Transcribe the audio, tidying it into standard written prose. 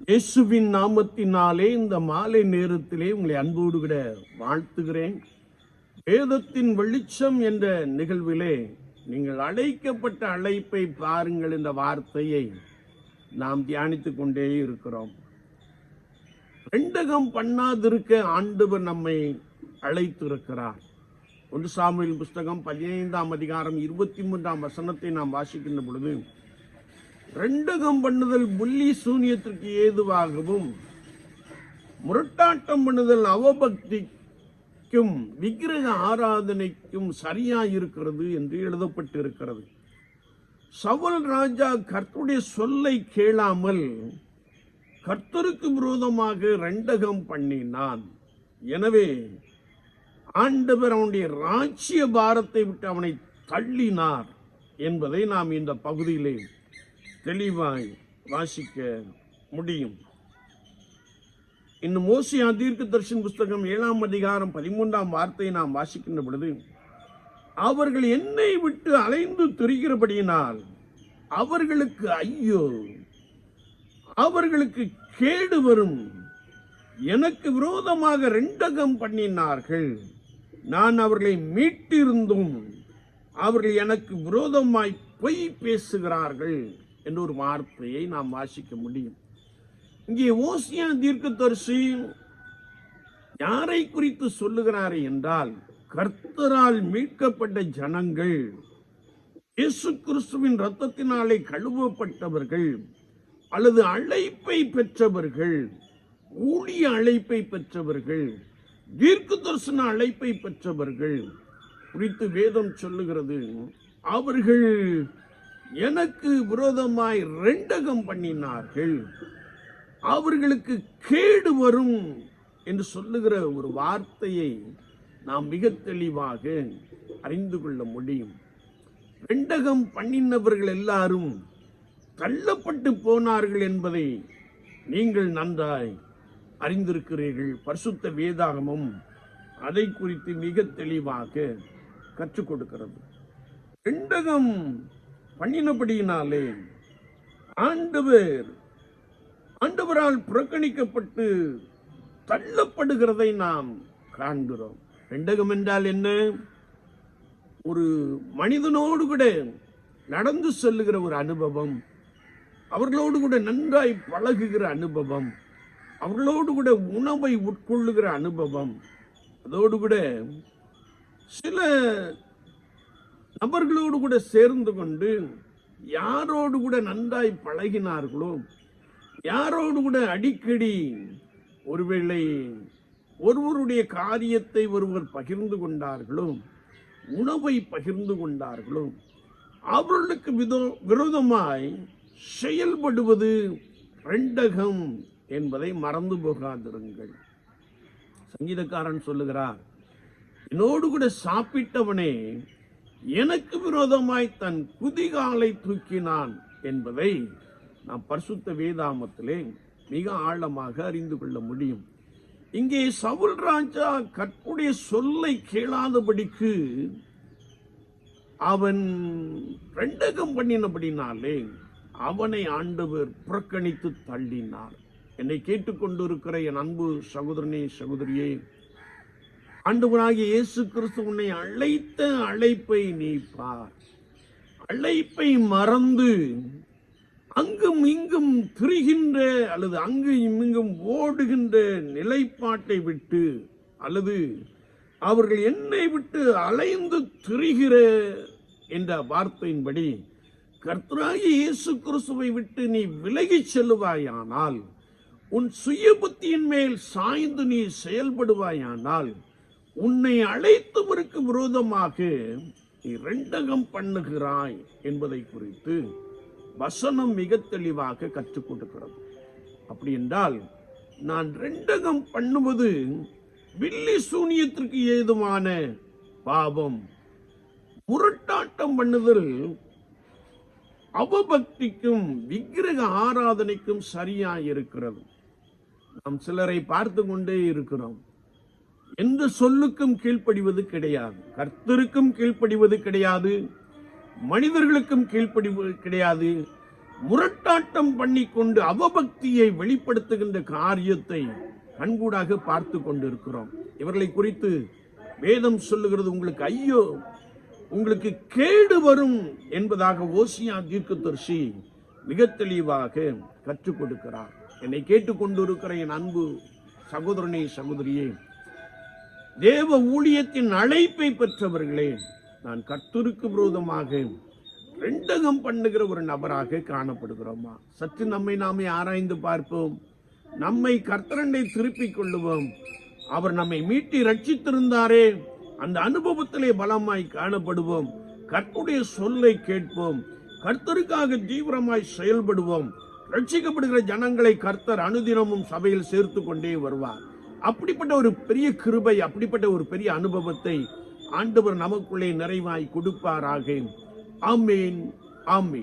இயேசுவின் நாமத்தினாலே இந்த மாலை நேரத்திலே உங்களை அன்போடு கூட வாழ்த்துகிறேன். வேதத்தின் வெளிச்சம் என்ற நிகழ்விலே நீங்கள் அழைக்கப்பட்ட அழைப்பை பாருங்கள் என்ற வார்த்தையை நாம் தியானித்துக் கொண்டே இருக்கிறோம். ரெண்டகம் பண்ணாதிருக்க ஆண்டவர் நம்மை அழைத்திருக்கிறார். 1 சாமுவேல் புஸ்தகம் 15ஆம் அதிகாரம் 23ஆம் வசனத்தை நாம் வாசிக்கின்ற பொழுது, ரெண்டகம் பண்ணுதல் புள்ளி சூனியத்திற்கு ஏதுவாகவும் முரட்டாட்டம் பண்ணுதல் அவபக்திக்கும் விக்கிரக ஆராதனைக்கும் சரியாயிருக்கிறது என்று எழுதப்பட்டிருக்கிறது. சவுல் ராஜா கர்த்தருடைய சொல்லை கேளாமல் கர்த்தருக்கு விரோதமாக ரெண்டகம் பண்ணினான். எனவே ஆண்டவர் அவனுடைய ராஜ்ய பாரத்தை விட்டு அவனை தள்ளினார் என்பதை நாம் இந்த பகுதியிலே தெளிவாய் வாசிக்க முடியும். இன்னும் ஓசியா தீர்க்கதரிசன புஸ்தகம் 7ஆம் அதிகாரம் 13ஆம் வார்த்தையை நாம் வாசிக்கின்ற பொழுது, அவர்கள் என்னை விட்டு அலைந்து திரிகிறபடியினால் அவர்களுக்கு ஐயோ, அவர்களுக்கு கேடு வரும். எனக்கு விரோதமாக ரெண்டகம் பண்ணினார்கள், நான் அவர்களை மீட்டிருந்தும் அவர்கள் எனக்கு விரோதமாய் பொய் பேசுகிறார்கள் என்ற ஒரு வார்த்தையை நாம் வாசிக்க முடியும். இங்கே ஓசியா தீர்க்கதரிசி யாரை குறித்து சொல்லுகிறார் என்றால், கர்த்தரால் மீட்கப்பட்ட ஜனங்கள், இயேசு கிறிஸ்துவின் இரத்தத்தினாலே கழுவப்பட்டவர்கள், அல்லது அழைப்பை பெற்றவர்கள், ஊழிய அழைப்பை பெற்றவர்கள், தீர்க்க தரிசன அழைப்பை பெற்றவர்கள் குறித்து வேதம் சொல்லுகிறது. அவர்கள் எனக்கு விரோதமாய் ரெண்டகம் பண்ணினார்கள், அவர்களுக்கு கேடு வரும் என்று சொல்லுகிற ஒரு வார்த்தையை நாம் மிக தெளிவாக அறிந்து கொள்ள முடியும். ரெண்டகம் பண்ணினவர்கள் எல்லாரும் தள்ளப்பட்டு போனார்கள் என்பதை நீங்கள் நன்றாய் அறிந்திருக்கிறீர்கள். பரிசுத்த வேதாகமும் அதை குறித்து மிக தெளிவாக கற்றுக் கொடுக்கிறது. ரெண்டகம் பண்ணினபடியினாலே ஆண்டவரால் புறக்கணிக்கப்பட்டு தள்ளப்படுகிறதை நாம் காண்கிறோம். ரெண்டகம் என்றால் என்ன? ஒரு மனிதனோடு கூட நடந்து செல்லுகிற ஒரு அனுபவம், அவர்களோடு கூட நன்றாய் பழகுகிற அனுபவம், அவர்களோடு கூட உணவை உட்கொள்ளுகிற அனுபவம், அதோடு கூட சில நபர்களோடு கூட சேர்ந்து கொண்டு யாரோடு கூட நன்றாய் பழகினார்களோ, யாரோடு கூட அடிக்கடி ஒருவேளை ஒருவருடைய காரியத்தை ஒருவர் பகிர்ந்து கொண்டார்களோ, உணவை பகிர்ந்து கொண்டார்களோ, அவர்களுக்கு விரோதமாய் செயல்படுவது ரெண்டகம் என்பதை மறந்து போகாதிருங்கள். சங்கீதக்காரன் சொல்லுகிறார், என்னோடு கூட சாப்பிட்டவனே எனக்கு விரோதமாய் தன் குதிகாலை தூக்கினான் என்பதை நாம் பரிசுத்த வேதாமத்திலே மிக ஆழமாக அறிந்து கொள்ள முடியும். இங்கே சவுல் ராஜா கர்த்தருடைய சொல்லை கேளாதபடிக்கு அவன் ரெண்டகம் பண்ணினபடினாலே அவனை ஆண்டவர் புறக்கணித்து தள்ளினார். என்னை கேட்டுக்கொண்டிருக்கிற என் அன்பு சகோதரனே, சகோதரியே, ஆண்டவராகிய இயேசு கிறிஸ்து உன்னை அழைத்த அழைப்பை நீ பார். அழைப்பை மறந்து அங்கும் இங்கும் திரிகின்ற அல்லது அங்கும் இங்கும் ஓடுகின்ற நிலைப்பாட்டை விட்டு, அல்லது அவர்கள் என்னை விட்டு அலைந்து திரிகிற என்ற வார்த்தையின்படி கர்த்தராகிய இயேசு கிறிஸ்துவை விட்டு நீ விலகி செல்லுவாயானால், உன் சுய புத்தியின் மேல் சாய்ந்து நீ செயல்படுவாயானால், உன்னை அழைத்தவருக்கு விரோதமாக நீ ரெண்டகம் பண்ணுகிறாய் என்பதை குறித்து வசனம் மிக தெளிவாக கற்றுக் கொடுக்கிறது. அப்படி என்றால், நான் ரெண்டகம் பண்ணுவது வில்லி சூனியத்திற்கு ஏதுவான பாவம், முரட்டாட்டம் பண்ணுதல் அவபக்திக்கும் விக்கிரக ஆராதனைக்கும் சரியாயிருக்கிறது. நாம் சிலரை பார்த்து கொண்டே இருக்கிறோம். எந்த சொல்லுக்கும் கீழ்ப்படிவது கிடையாது, கர்த்தருக்கும் கீழ்ப்படிவது கிடையாது, மனிதர்களுக்கும் கீழ்ப்படிவது கிடையாது, முரட்டாட்டம் பண்ணிக்கொண்டு அவபக்தியை வெளிப்படுத்துகின்ற காரியத்தை கண்கூடாக பார்த்து கொண்டிருக்கிறோம். இவர்களை குறித்து வேதம் சொல்லுகிறது, உங்களுக்கு ஐயோ, உங்களுக்கு கேடு வரும் என்பதாக ஓசியா தீர்க்கதரிசி மிக தெளிவாக கற்றுக் கொடுக்கிறார். என்னை கேட்டுக்கொண்டிருக்கிற என் அன்பு சகோதரனே, சகோதரியே, தேவ ஊழியத்தின் அழைப்பை பெற்றவர்களே, நான் கர்த்தருக்கு விரோதமாக ரெண்டகம் பண்ணுகிற ஒரு நபராக காணப்படுகிறோமா? சற்று நம்மை நாமே ஆராய்ந்து பார்ப்போம். நம்மை கர்த்தரண்டை திருப்பிக் கொள்ளுவோம். அவர் நம்மை மீட்டி ரட்சித்திருந்தாரே, அந்த அனுபவத்திலே பலமாய் காணப்படுவோம். கர்த்தருடைய சொல்லை கேட்போம். கர்த்தருக்காக தீவிரமாய் செயல்படுவோம். ரட்சிக்கப்படுகிற ஜனங்களை கர்த்தர் அனுதினமும் சபையில் சேர்த்து கொண்டே வருவார். அப்படிப்பட்ட ஒரு பெரிய கிருபை, அப்படிப்பட்ட ஒரு பெரிய அனுபவத்தை ஆண்டவர் நமக்குள்ளே நிறைவாய் கொடுப்பாராக. ஆமேன், ஆமேன்.